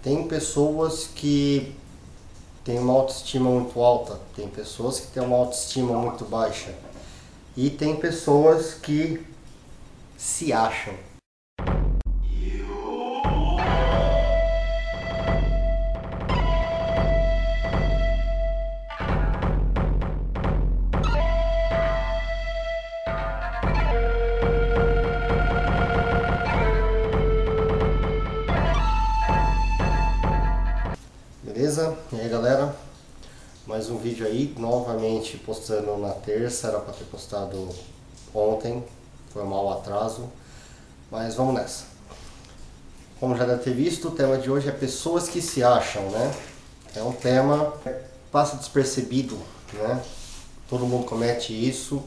Tem pessoas que têm uma autoestima muito alta, tem pessoas que têm uma autoestima muito baixa e tem pessoas que se acham. Beleza? E aí galera, mais um vídeo aí, novamente postando na terça, era para ter postado ontem, foi mal o atraso, mas vamos nessa. Como já deve ter visto, o tema de hoje é pessoas que se acham, né? É um tema que passa despercebido, né? Todo mundo comete isso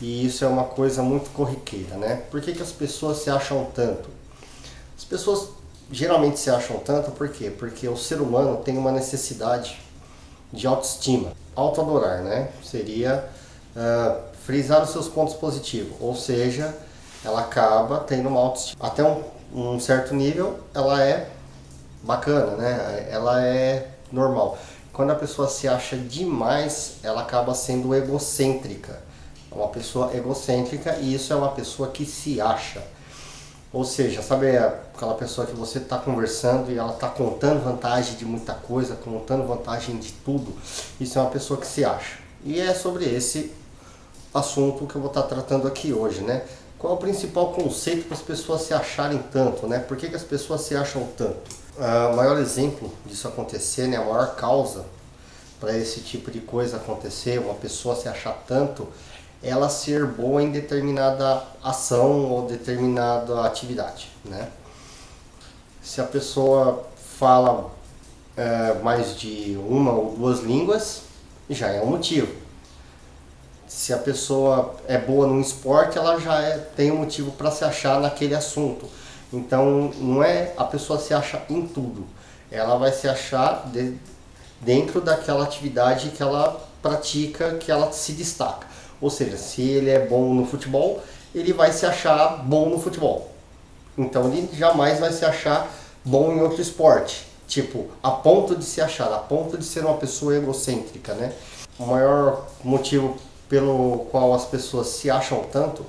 e isso é uma coisa muito corriqueira, né? Por que as pessoas se acham tanto? As pessoas geralmente se acham tanto, por quê? Porque o ser humano tem uma necessidade de autoestima. Autoadorar, né? Seria frisar os seus pontos positivos, ou seja, ela acaba tendo uma autoestima. Até um certo nível, ela é bacana, né? Ela é normal. Quando a pessoa se acha demais, ela acaba sendo egocêntrica. É uma pessoa egocêntrica e isso é uma pessoa que se acha. Ou seja, sabe aquela pessoa que você está conversando e ela está contando vantagem de muita coisa, contando vantagem de tudo? Isso é uma pessoa que se acha. E é sobre esse assunto que eu vou estar tratando aqui hoje, né? Qual é o principal conceito para as pessoas se acharem tanto, né? Por que as pessoas se acham tanto? O maior exemplo disso acontecer, né? A maior causa para esse tipo de coisa acontecer, uma pessoa se achar tanto, ela ser boa em determinada ação ou determinada atividade, né? Se a pessoa fala mais de uma ou duas línguas, já é um motivo. Se a pessoa é boa num esporte, ela já tem um motivo para se achar naquele assunto. Então, não é a pessoa se acha em tudo, ela vai se achar dentro daquela atividade que ela pratica, que ela se destaca. Ou seja, se ele é bom no futebol, ele vai se achar bom no futebol. Então ele jamais vai se achar bom em outro esporte. Tipo, a ponto de se achar, a ponto de ser uma pessoa egocêntrica, né? O maior motivo pelo qual as pessoas se acham tanto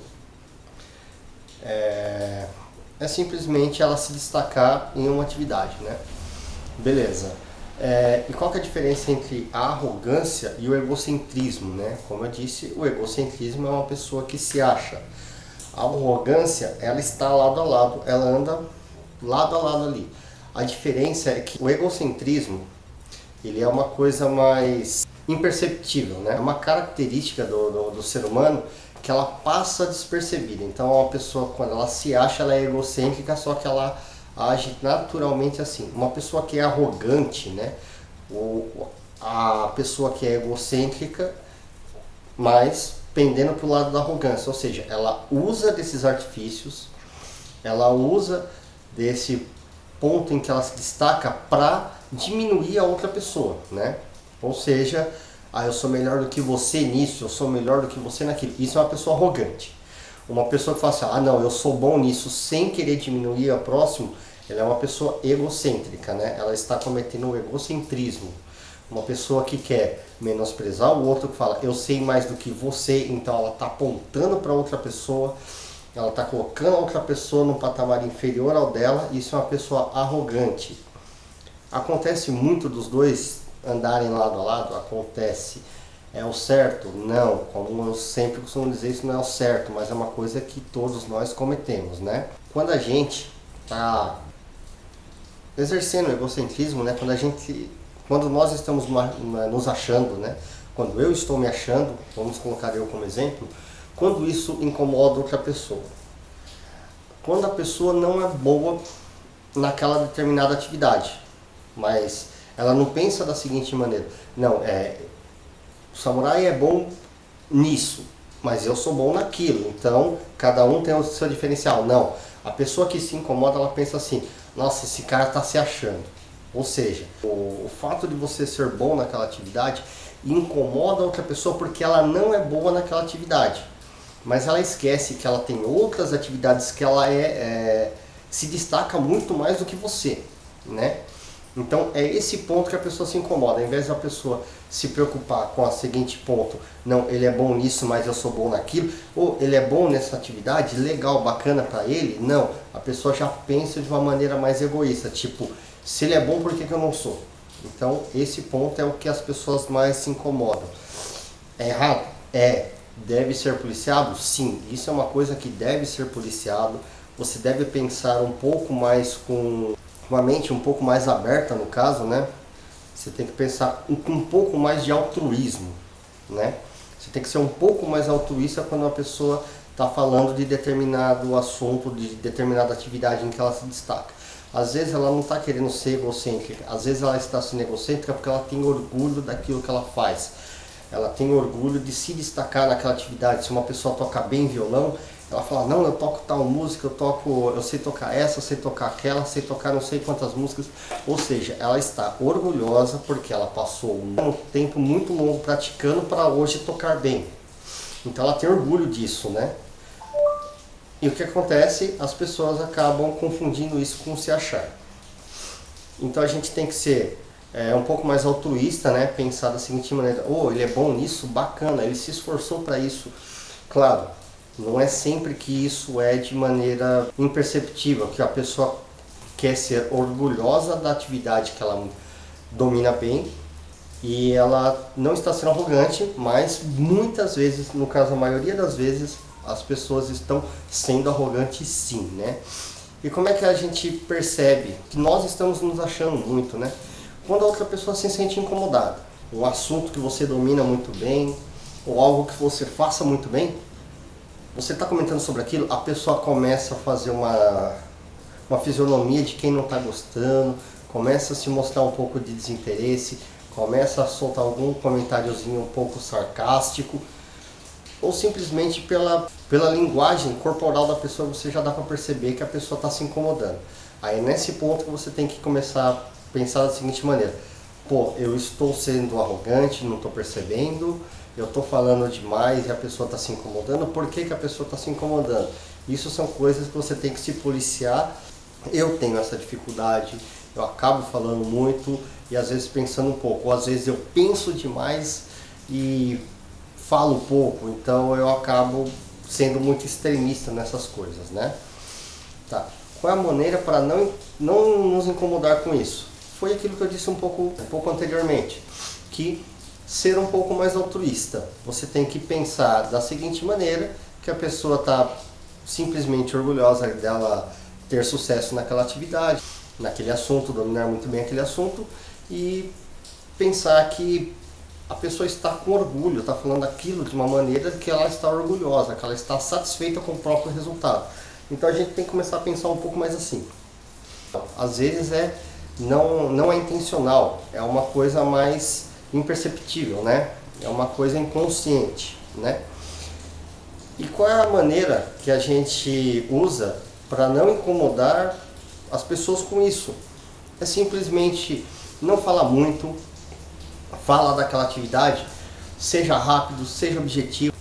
é simplesmente ela se destacar em uma atividade, né? Beleza. E qual que é a diferença entre a arrogância e o egocentrismo, né? Como eu disse, o egocentrismo é uma pessoa que se acha. A arrogância, ela está lado a lado, ela anda lado a lado ali. A diferença é que o egocentrismo, ele é uma coisa mais imperceptível, né? É uma característica do ser humano que ela passa despercebida. Então, uma pessoa, quando ela se acha, ela é egocêntrica, só que ela age naturalmente assim. Uma pessoa que é arrogante, né? A pessoa que é egocêntrica, mas pendendo para o lado da arrogância, ou seja, ela usa desses artifícios, ela usa desse ponto em que ela se destaca para diminuir a outra pessoa, né? Ou seja, eu sou melhor do que você nisso, eu sou melhor do que você naquilo. Isso é uma pessoa arrogante. Uma pessoa que fala assim, não, eu sou bom nisso, sem querer diminuir o próximo, ela é uma pessoa egocêntrica, né? Ela está cometendo o egocentrismo. Uma pessoa que quer menosprezar o outro, que fala, eu sei mais do que você, então ela está apontando para outra pessoa, ela está colocando a outra pessoa num patamar inferior ao dela, isso é uma pessoa arrogante. Acontece muito dos dois andarem lado a lado? Acontece. É o certo? Não. Como eu sempre costumo dizer, isso não é o certo, mas é uma coisa que todos nós cometemos, né? Quando a gente está exercendo o egocentrismo, né? Quando nós estamos nos achando, né? Quando eu estou me achando, vamos colocar eu como exemplo, quando isso incomoda outra pessoa. Quando a pessoa não é boa naquela determinada atividade, mas ela não pensa da seguinte maneira, não, o samurai é bom nisso, mas eu sou bom naquilo, então cada um tem o seu diferencial. Não, a pessoa que se incomoda, ela pensa assim, nossa, esse cara está se achando. Ou seja, o fato de você ser bom naquela atividade incomoda a outra pessoa porque ela não é boa naquela atividade. Mas ela esquece que ela tem outras atividades que ela se destaca muito mais do que você. né? Então é esse ponto que a pessoa se incomoda. Ao invés da pessoa se preocupar com o seguinte ponto: não, ele é bom nisso, mas eu sou bom naquilo, ou ele é bom nessa atividade, legal, bacana para ele. Não, a pessoa já pensa de uma maneira mais egoísta, tipo, se ele é bom, por que que eu não sou? Então esse ponto é o que as pessoas mais se incomodam. É errado? É. Deve ser policiado? Sim, isso é uma coisa que deve ser policiado. Você deve pensar um pouco mais com uma mente um pouco mais aberta, no caso, né? Você tem que pensar com um pouco mais de altruísmo, né? Você tem que ser um pouco mais altruísta quando a pessoa está falando de determinado assunto, de determinada atividade em que ela se destaca. Às vezes ela não está querendo ser egocêntrica, às vezes ela está sendo egocêntrica porque ela tem orgulho daquilo que ela faz. Ela tem orgulho de se destacar naquela atividade. Se uma pessoa toca bem violão, ela fala, não, eu toco tal música, eu sei tocar essa, eu sei tocar aquela, sei tocar não sei quantas músicas. Ou seja, ela está orgulhosa porque ela passou um tempo muito longo praticando para hoje tocar bem. Então ela tem orgulho disso, né? E o que acontece? As pessoas acabam confundindo isso com se achar. Então a gente tem que ser um pouco mais altruísta, né? Pensar da seguinte maneira: oh, ele é bom nisso, bacana, ele se esforçou para isso. Claro, não é sempre que isso é de maneira imperceptível, que a pessoa quer ser orgulhosa da atividade que ela domina bem e ela não está sendo arrogante, mas muitas vezes, no caso a maioria das vezes, as pessoas estão sendo arrogantes sim, né? E como é que a gente percebe que nós estamos nos achando muito, né? Quando a outra pessoa se sente incomodada, um assunto que você domina muito bem, ou algo que você faça muito bem, você está comentando sobre aquilo, a pessoa começa a fazer uma fisionomia de quem não está gostando, começa a se mostrar um pouco de desinteresse, começa a soltar algum comentáriozinho um pouco sarcástico, ou simplesmente pela linguagem corporal da pessoa você já dá para perceber que a pessoa está se incomodando. Aí é nesse ponto que você tem que começar a pensar da seguinte maneira: pô, eu estou sendo arrogante, não estou percebendo, eu estou falando demais e a pessoa está se incomodando. Por que que a pessoa está se incomodando? Isso são coisas que você tem que se policiar. Eu tenho essa dificuldade, eu acabo falando muito e às vezes pensando um pouco, ou às vezes eu penso demais e falo pouco, então eu acabo sendo muito extremista nessas coisas, né? Tá. Qual é a maneira para não nos incomodar com isso? Foi aquilo que eu disse um pouco anteriormente, que ser um pouco mais altruísta. Você tem que pensar da seguinte maneira, que a pessoa está simplesmente orgulhosa dela ter sucesso naquela atividade, naquele assunto, dominar muito bem aquele assunto, e pensar que a pessoa está com orgulho, está falando aquilo de uma maneira que ela está orgulhosa, que ela está satisfeita com o próprio resultado. Então a gente tem que começar a pensar um pouco mais assim. Às vezes não é intencional, é uma coisa mais imperceptível, né? É uma coisa inconsciente, né? E qual é a maneira que a gente usa para não incomodar as pessoas com isso? É simplesmente não falar muito, fala daquela atividade, seja rápido, seja objetivo.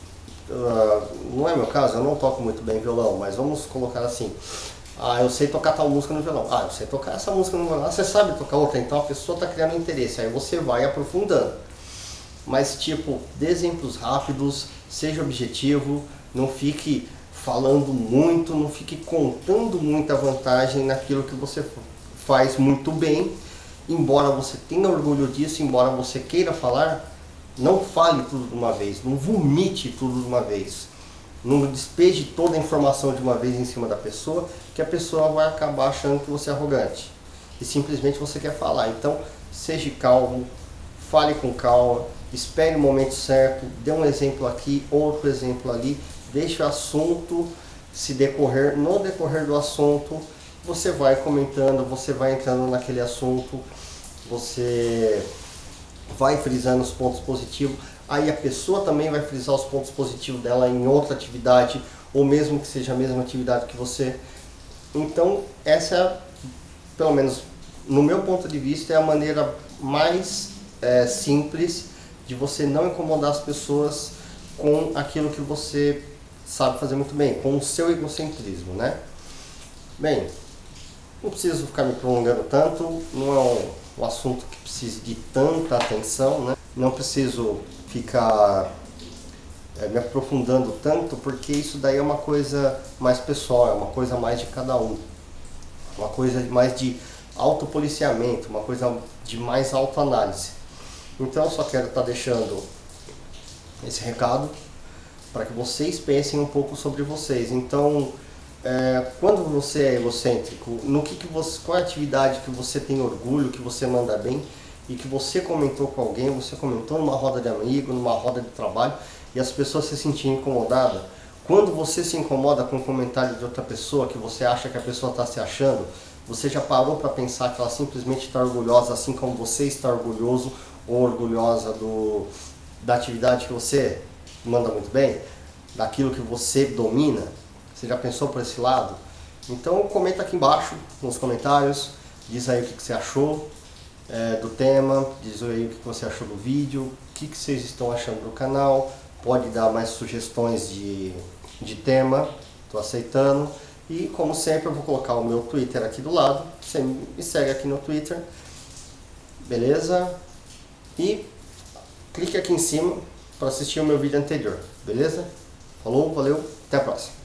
Não é meu caso, eu não toco muito bem violão, mas vamos colocar assim: ah, eu sei tocar tal música no violão, ah, eu sei tocar essa música no violão, ah, você sabe tocar outra, então a pessoa está criando interesse, aí você vai aprofundando. Mas tipo, dê exemplos rápidos, seja objetivo, não fique falando muito, não fique contando muita vantagem naquilo que você faz muito bem. Embora você tenha orgulho disso, embora você queira falar, não fale tudo de uma vez, não vomite tudo de uma vez. Não despeje toda a informação de uma vez em cima da pessoa, que a pessoa vai acabar achando que você é arrogante. E simplesmente você quer falar. Então, seja calmo, fale com calma, espere o momento certo, dê um exemplo aqui, outro exemplo ali, deixe o assunto se decorrer. No decorrer do assunto, você vai comentando, você vai entrando naquele assunto, você vai frisando os pontos positivos, aí a pessoa também vai frisar os pontos positivos dela em outra atividade, ou mesmo que seja a mesma atividade que você. Então essa é, pelo menos no meu ponto de vista, é a maneira mais simples de você não incomodar as pessoas com aquilo que você sabe fazer muito bem, com o seu egocentrismo, né? Bem, Não preciso ficar me prolongando tanto, não é um assunto que precise de tanta atenção, né? Não preciso ficar me aprofundando tanto, porque isso daí é uma coisa mais pessoal, é uma coisa mais de cada um, uma coisa mais de autopoliciamento, uma coisa de mais autoanálise. Então eu só quero estar deixando esse recado para que vocês pensem um pouco sobre vocês. Então, quando você é egocêntrico, no que você, qual é a atividade que você tem orgulho, que você manda bem e que você comentou com alguém, você comentou numa roda de amigo, numa roda de trabalho e as pessoas se sentiam incomodadas. Quando você se incomoda com o comentário de outra pessoa, que você acha que a pessoa está se achando, você já parou para pensar que ela simplesmente está orgulhosa, assim como você está orgulhoso ou orgulhosa da atividade que você manda muito bem, daquilo que você domina? Você já pensou por esse lado? Então comenta aqui embaixo nos comentários, diz aí o que você achou do tema, diz aí o que você achou do vídeo, o que vocês estão achando do canal, pode dar mais sugestões de tema, estou aceitando. E como sempre eu vou colocar o meu Twitter aqui do lado, você me segue aqui no Twitter, beleza? E clique aqui em cima para assistir o meu vídeo anterior, beleza? Falou, valeu, até a próxima!